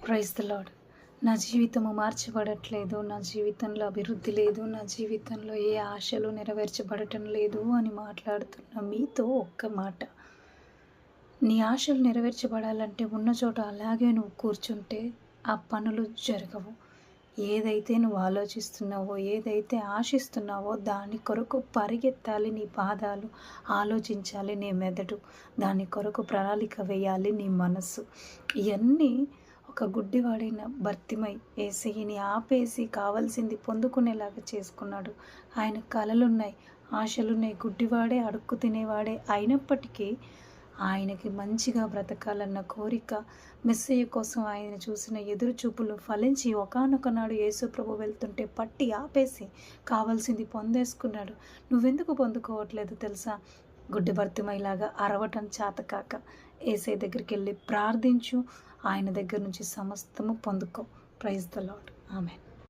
Praise the lord. నా జీవితము మార్చబడట్లేదు, నా జీవితంలో అభివృద్ధి లేదు, నా జీవితంలో ఏ ఆశలు నెరవేర్చబడటం లేదు అని మాట్లాడుతున్న మీతో ఒక్క మాట. నీ ఆశలు నెరవేర్చబడాలంటే ఉన్న చోట అలాగే నువ్వు కూర్చుంటే ఆ పనులు జరగవు. ఏదైతే నువ్వు ఆలోచిస్తున్నావో, ఏదైతే ఆశిస్తున్నావో దాని కొరకు పరిగెత్తాలి నీ పాదాలు, ఆలోచించాలి నీ మెదడు, దాని కొరకు ప్రణాళిక వేయాలి నీ మనస్సు. ఇవన్నీ ఒక గుడ్డివాడైన భర్తిమై యేసయ్యని ఆపేసి కావాల్సింది పొందుకునేలాగా చేసుకున్నాడు. ఆయన కలలున్నాయి, ఆశలున్నాయి, గుడ్డివాడే, అడుక్కు తినేవాడే అయినప్పటికీ ఆయనకి మంచిగా బ్రతకాలన్న కోరిక, మెస్సయ్య కోసం ఆయన చూసిన ఎదురు చూపులు ఫలించి ఒకానొక నాడు యేసు ప్రభు వెళ్తుంటే పట్టి ఆపేసి కావాల్సింది పొందేసుకున్నాడు. నువ్వెందుకు పొందుకోవట్లేదు తెలుసా? గుడ్డి భర్తిమైలాగా అరవటం చేతకాక యేసయ్య దగ్గరికి వెళ్ళి ప్రార్థించు. ఆయన దగ్గర నుంచి సమస్తము పొందుకో. Praise the Lord. ఆమెన్.